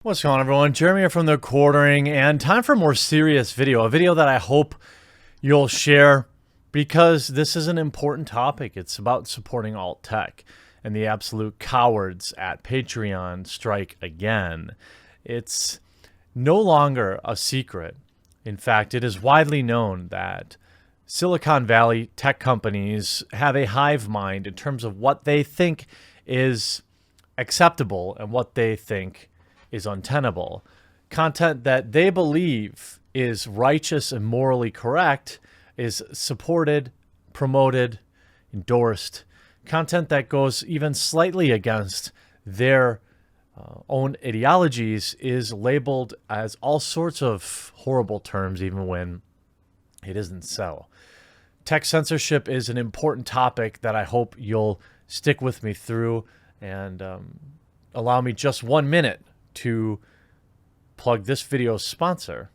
What's going on, everyone? Jeremy here from The Quartering, and time for a more serious video, a video that I hope you'll share because this is an important topic. It's about supporting alt tech, and the absolute cowards at Patreon strike again. It's no longer a secret. In fact, it is widely known that Silicon Valley tech companies have a hive mind in terms of what they think is acceptable and what they think is untenable. Content that they believe is righteous and morally correct is supported, promoted, endorsed. Content that goes even slightly against their own ideologies is labeled as all sorts of horrible terms, even when it isn't so. Tech censorship is an important topic that I hope you'll stick with me through and allow me just 1 minute to plug this video's sponsor.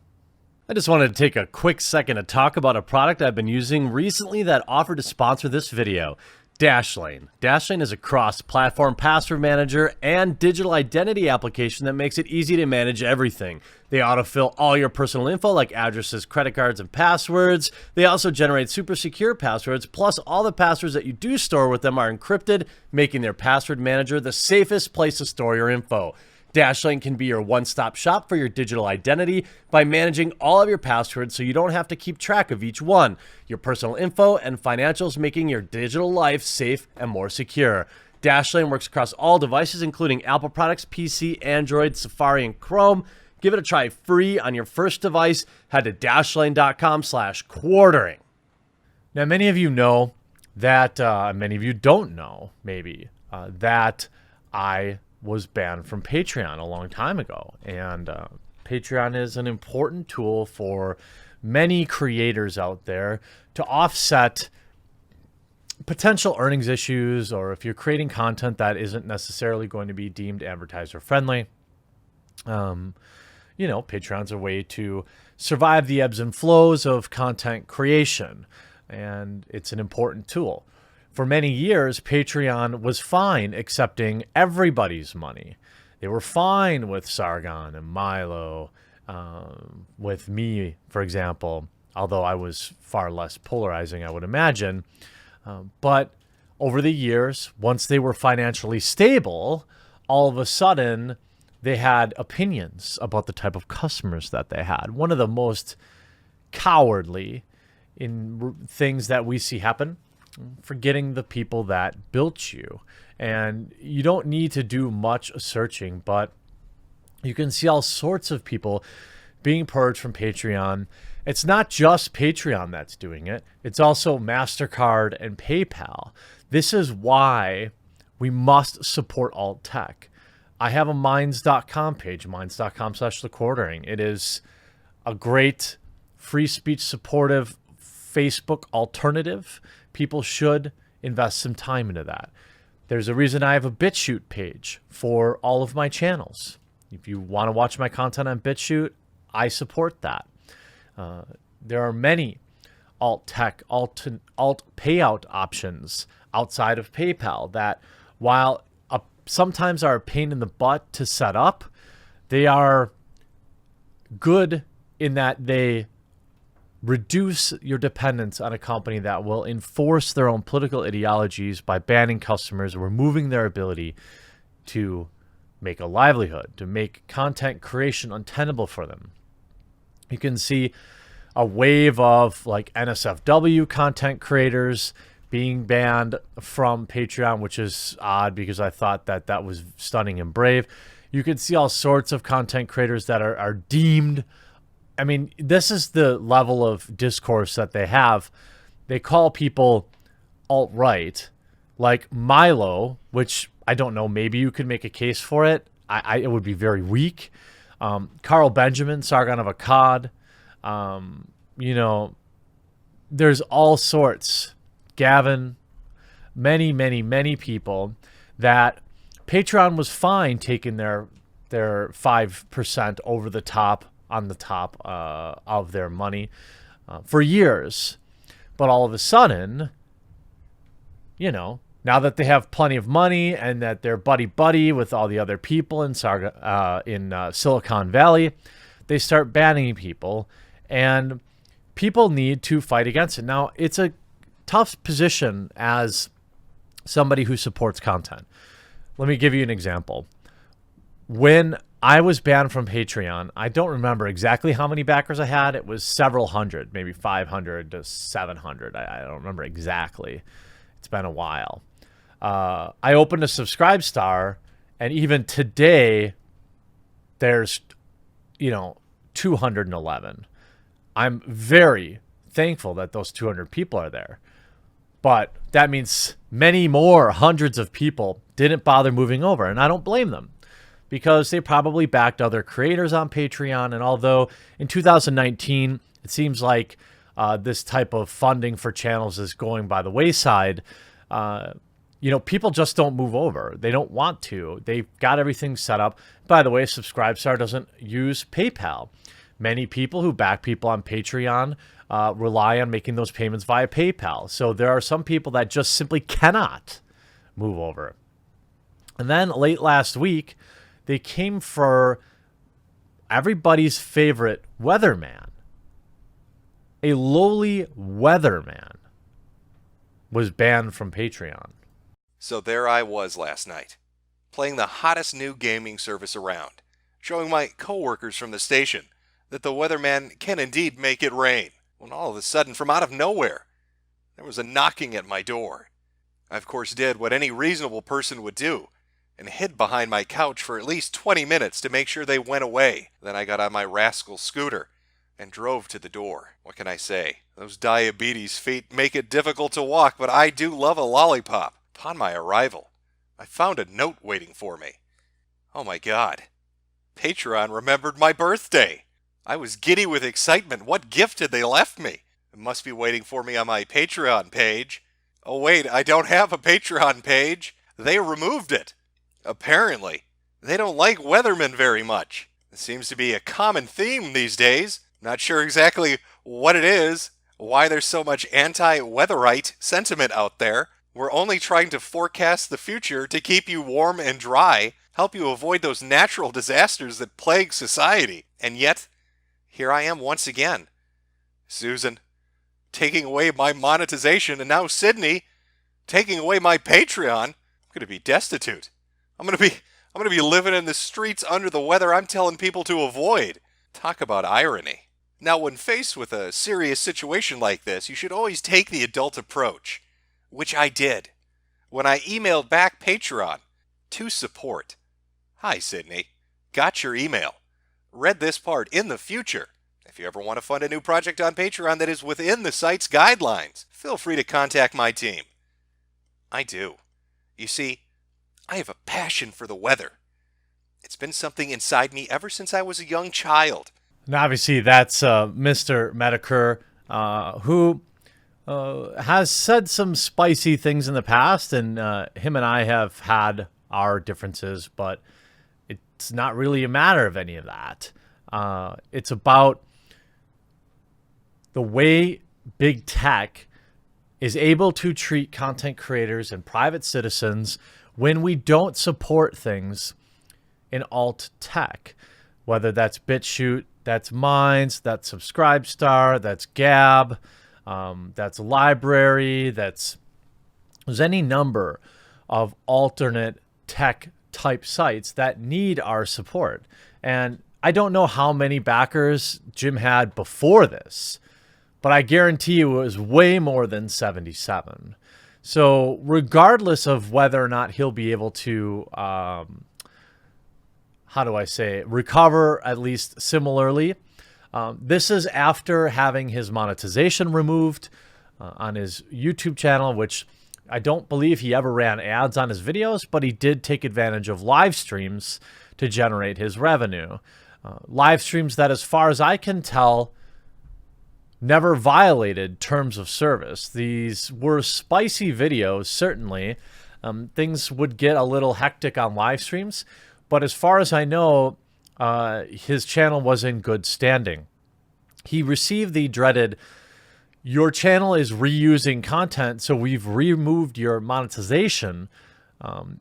I just wanted to take a quick second to talk about a product I've been using recently that offered to sponsor this video. Dashlane. Dashlane is a cross-platform password manager and digital identity application that makes it easy to manage everything. They autofill all your personal info like addresses, credit cards, and passwords. They also generate super secure passwords, plus all the passwords that you do store with them are encrypted, making their password manager the safest place to store your info. Dashlane can be your one-stop shop for your digital identity by managing all of your passwords so you don't have to keep track of each one, your personal info and financials, making your digital life safe and more secure. Dashlane works across all devices, including Apple products, PC, Android, Safari, and Chrome. Give it a try free on your first device. Head to dashlane.com/quartering. Now, many of you know that, many of you don't know, maybe, that I was banned from Patreon a long time ago. And Patreon is an important tool for many creators out there to offset potential earnings issues, or if you're creating content that isn't necessarily going to be deemed advertiser friendly. You know, Patreon's a way to survive the ebbs and flows of content creation, and it's an important tool. For many years, Patreon was fine accepting everybody's money. They were fine with Sargon and Milo, with me, for example, although I was far less polarizing, I would imagine. But over the years, once they were financially stable, all of a sudden, they had opinions about the type of customers that they had. One of the most cowardly things that we see happen, forgetting the people that built you. And you don't need to do much searching, but you can see all sorts of people being purged from Patreon. It's not just Patreon that's doing it. It's also MasterCard and PayPal. This is why we must support alt tech. I have a minds.com page, minds.com/thequartering. It is a great free speech supportive Facebook alternative. People should invest some time into that. There's a reason I have a BitChute page for all of my channels. If you want to watch my content on BitChute, I support that. There are many alt tech, alt payout options outside of PayPal that, while sometimes are a pain in the butt to set up, they are good in that they reduce your dependence on a company that will enforce their own political ideologies by banning customers, removing their ability to make a livelihood, to make content creation untenable for them. You can see a wave of like NSFW content creators being banned from Patreon, which is odd because I thought that that was stunning and brave. You can see all sorts of content creators that are deemed, I mean, this is the level of discourse that they have. They call people alt-right, like Milo, which I don't know, maybe you could make a case for it. It would be very weak. Carl Benjamin, Sargon of Akkad. You know, there's all sorts. Gavin, many people that Patreon was fine taking their 5% over the top, on the top of their money for years. But all of a sudden, you know, Now that they have plenty of money and that they're buddy-buddy with all the other people in Silicon Valley, they start banning people, and people need to fight against it. Now, it's a tough position as somebody who supports content. Let me give you an example. When I was banned from Patreon, I don't remember exactly how many backers I had. It was several hundred, maybe 500 to 700. I don't remember exactly. It's been a while. I opened a Subscribe Star, and even today, there's, 211. I'm very thankful that those 200 people are there. But that means many more hundreds of people didn't bother moving over, and I don't blame them because they probably backed other creators on Patreon. And although in 2019, it seems like this type of funding for channels is going by the wayside, people just don't move over. They don't want to. They've got everything set up. By the way, Subscribestar doesn't use PayPal. Many people who back people on Patreon rely on making those payments via PayPal. So there are some people that just simply cannot move over. And then late last week, they came for everybody's favorite weatherman. A lowly weatherman was banned from Patreon. So there I was last night, playing the hottest new gaming service around, showing my coworkers from the station that the weatherman can indeed make it rain, when all of a sudden, from out of nowhere, there was a knocking at my door. I of course did what any reasonable person would do, and hid behind my couch for at least 20 minutes to make sure they went away. Then I got on my rascal scooter and drove to the door. What can I say? Those diabetes feet make it difficult to walk, but I do love a lollipop. Upon my arrival, I found a note waiting for me. Oh my God. Patreon remembered my birthday. I was giddy with excitement. What gift had they left me? It must be waiting for me on my Patreon page. Oh wait, I don't have a Patreon page. They removed it. Apparently, they don't like weathermen very much. It seems to be a common theme these days. Not sure exactly what it is, why there's so much anti-weatherite sentiment out there. We're only trying to forecast the future to keep you warm and dry, help you avoid those natural disasters that plague society. And yet, here I am once again. Susan, taking away my monetization, and now Sydney, taking away my Patreon. I'm going to be destitute. I'm going to be living in the streets under the weather I'm telling people to avoid. Talk about irony. Now, when faced with a serious situation like this, you should always take the adult approach, which I did when I emailed back Patreon to support. Hi, Sydney. Got your email. Read this part in the future. If you ever want to fund a new project on Patreon that is within the site's guidelines, feel free to contact my team. I do. You see, I have a passion for the weather. It's been something inside me ever since I was a young child. And obviously, that's Mr. Medicare, who has said some spicy things in the past, and him and I have had our differences, but it's not really a matter of any of that. It's about the way big tech is able to treat content creators and private citizens when we don't support things in alt tech, whether that's BitChute, that's Minds, that's Subscribestar, that's Gab, that's Library, there's any number of alternate tech type sites that need our support. And I don't know how many backers Jim had before this, but I guarantee you it was way more than 77. So regardless of whether or not he'll be able to, recover at least similarly, this is after having his monetization removed on his YouTube channel, which I don't believe he ever ran ads on his videos, but he did take advantage of live streams to generate his revenue. Live streams that, as far as I can tell, never violated terms of service. These were spicy videos, certainly. Things would get a little hectic on live streams, but as far as I know, his channel was in good standing. He received the dreaded, your channel is reusing content, so we've removed your monetization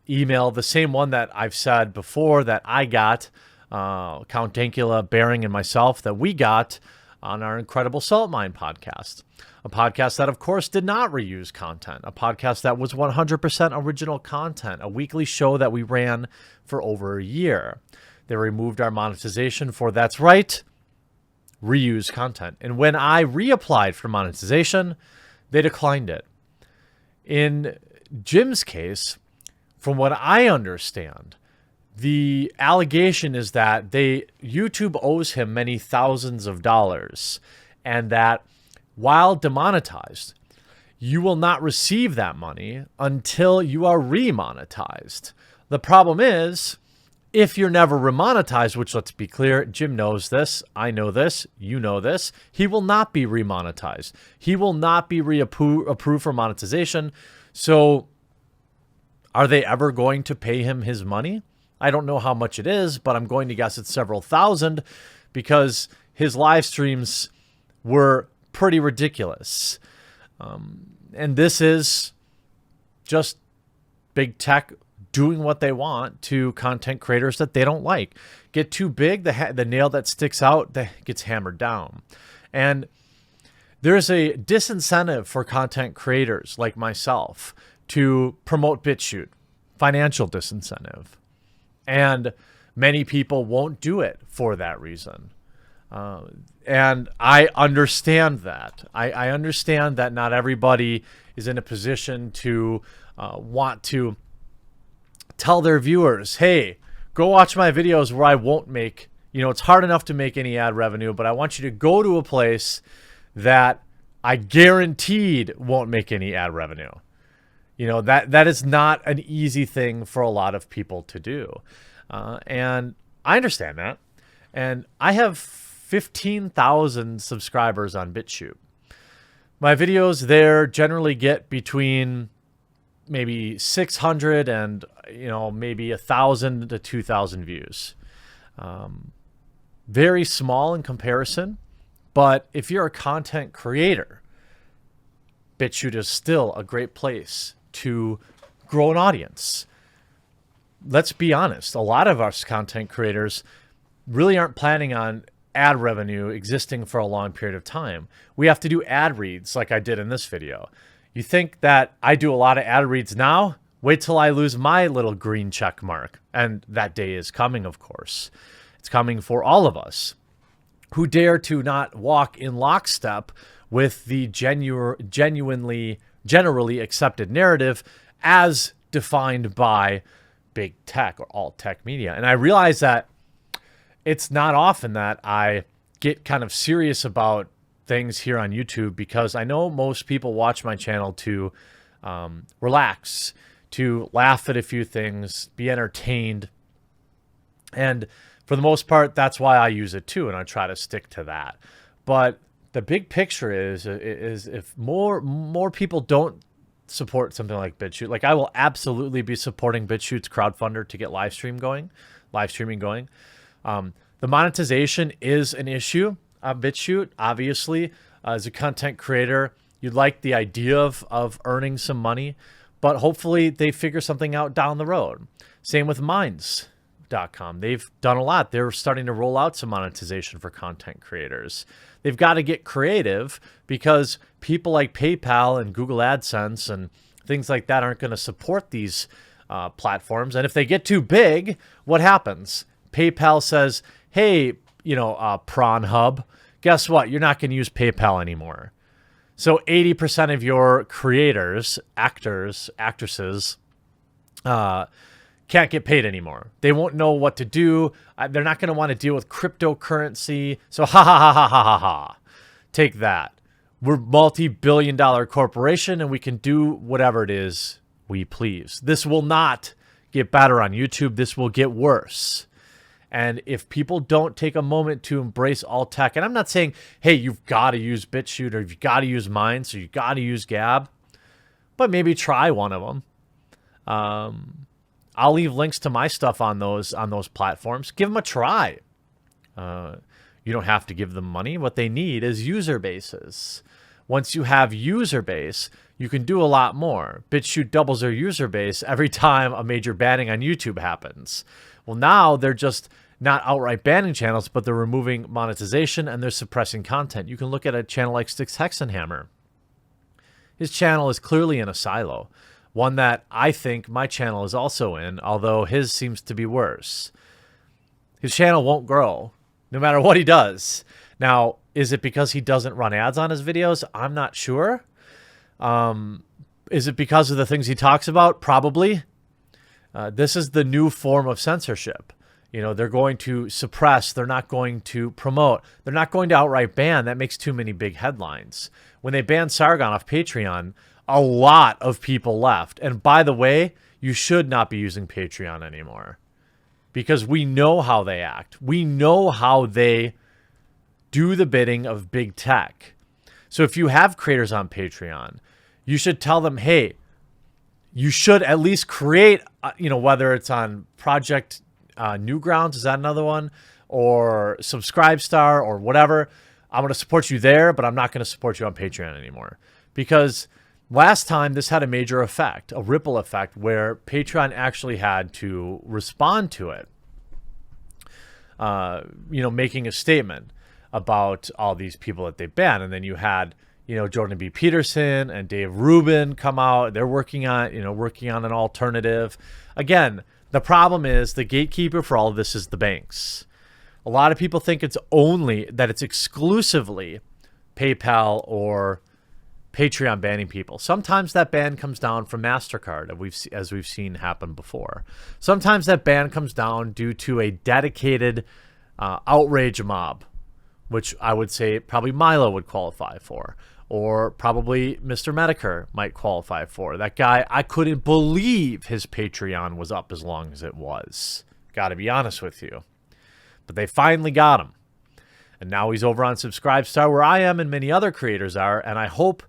email, the same one that I've said before that I got, Count Dankula, Bering, and myself, that we got on our Incredible Salt Mine podcast. A podcast that, of course, did not reuse content. A podcast that was 100% original content. A weekly show that we ran for over a year. They removed our monetization for, that's right, reuse content. And when I reapplied for monetization, they declined it. In Jim's case, from what I understand, the allegation is that YouTube owes him many thousands of dollars, and that while demonetized, you will not receive that money until you are remonetized. The problem is, if you're never remonetized, which, let's be clear, Jim knows this, I know this, you know this, he will not be remonetized. He will not be approved for monetization. So are they ever going to pay him his money? I don't know how much it is, but I'm going to guess it's several thousand, because his live streams were pretty ridiculous. And this is just big tech doing what they want to content creators that they don't like. Get too big, the nail that sticks out that gets hammered down. And there's a disincentive for content creators like myself to promote BitChute, financial disincentive. And many people won't do it for that reason. And I understand that. I understand that not everybody is in a position to want to tell their viewers, hey, go watch my videos where I won't make, it's hard enough to make any ad revenue, but I want you to go to a place that I guaranteed won't make any ad revenue. That is not an easy thing for a lot of people to do. And I understand that. And I have 15,000 subscribers on BitChute. My videos there generally get between maybe 600 and maybe 1,000 to 2,000 views. Very small in comparison, but if you're a content creator, BitChute is still a great place to grow an audience. Let's be honest, a lot of us content creators really aren't planning on ad revenue existing for a long period of time. We have to do ad reads like I did in this video. You think that I do a lot of ad reads now? Wait till I lose my little green check mark. And that day is coming, of course. It's coming for all of us who dare to not walk in lockstep with the generally accepted narrative as defined by big tech or alt tech media. And I realize that it's not often that I get kind of serious about things here on YouTube, because I know most people watch my channel to relax, to laugh at a few things, be entertained. And for the most part, that's why I use it too, and I try to stick to that. But the big picture is if more people don't support something like BitChute, like I will absolutely be supporting BitChute's crowdfunder to get live streaming going. The monetization is an issue on BitChute. Obviously, as a content creator, you'd like the idea of earning some money, but hopefully they figure something out down the road. Same with Minds.com. They've done a lot. They're starting to roll out some monetization for content creators. They've got to get creative, because people like PayPal and Google AdSense and things like that aren't going to support these platforms. And if they get too big, what happens? PayPal says, hey, Prawn Hub, guess what? You're not going to use PayPal anymore. So 80% of your creators, actors, actresses, can't get paid anymore. They won't know what to do. They're not going to want to deal with cryptocurrency. So ha ha ha ha ha ha ha. Take that. We're multi-billion-dollar corporation, and we can do whatever it is we please. This will not get better on YouTube. This will get worse. And if people don't take a moment to embrace alt tech, and I'm not saying, hey, you've got to use BitChute or you've got to use Minds or you've got to use Gab, but maybe try one of them. I'll leave links to my stuff on those platforms. Give them a try. You don't have to give them money. What they need is user bases. Once you have user base, you can do a lot more. BitChute doubles their user base every time a major banning on YouTube happens. Well, now they're just not outright banning channels, but they're removing monetization and they're suppressing content. You can look at a channel like Styx Hexenhammer. His channel is clearly in a silo, one that I think my channel is also in, although his seems to be worse. His channel won't grow, no matter what he does. Now, is it because he doesn't run ads on his videos? I'm not sure. Is it because of the things he talks about? Probably. This is the new form of censorship. You know, they're going to suppress. They're not going to promote. They're not going to outright ban. That makes too many big headlines. When they banned Sargon off Patreon, a lot of people left. And by the way, you should not be using Patreon anymore because we know how they act. We know how they do the bidding of big tech. So if you have creators on Patreon, you should tell them, hey, you should at least create, whether it's on Project Newgrounds, is that another one? Or Subscribestar or whatever. I'm going to support you there, but I'm not going to support you on Patreon anymore. Because last time this had a major effect, a ripple effect, where Patreon actually had to respond to it. Making a statement about all these people that they banned. And then you had, Jordan B. Peterson and Dave Rubin come out. They're working on an alternative. Again, the problem is the gatekeeper for all of this is the banks. A lot of people think it's exclusively PayPal or Patreon banning people. Sometimes that ban comes down from MasterCard, as we've seen happen before. Sometimes that ban comes down due to a dedicated outrage mob, which I would say probably Milo would qualify for, or probably Mr. Medicare might qualify for. That guy, I couldn't believe his Patreon was up as long as it was. Got to be honest with you. But they finally got him. And now he's over on Subscribestar, where I am and many other creators are. And I hope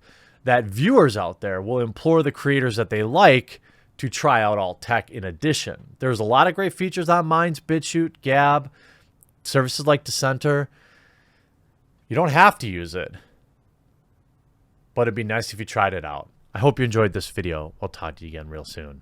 that viewers out there will implore the creators that they like to try out alt tech in addition. There's a lot of great features on Minds, BitChute, Gab, services like Dissenter. You don't have to use it, but it'd be nice if you tried it out. I hope you enjoyed this video. I'll talk to you again real soon.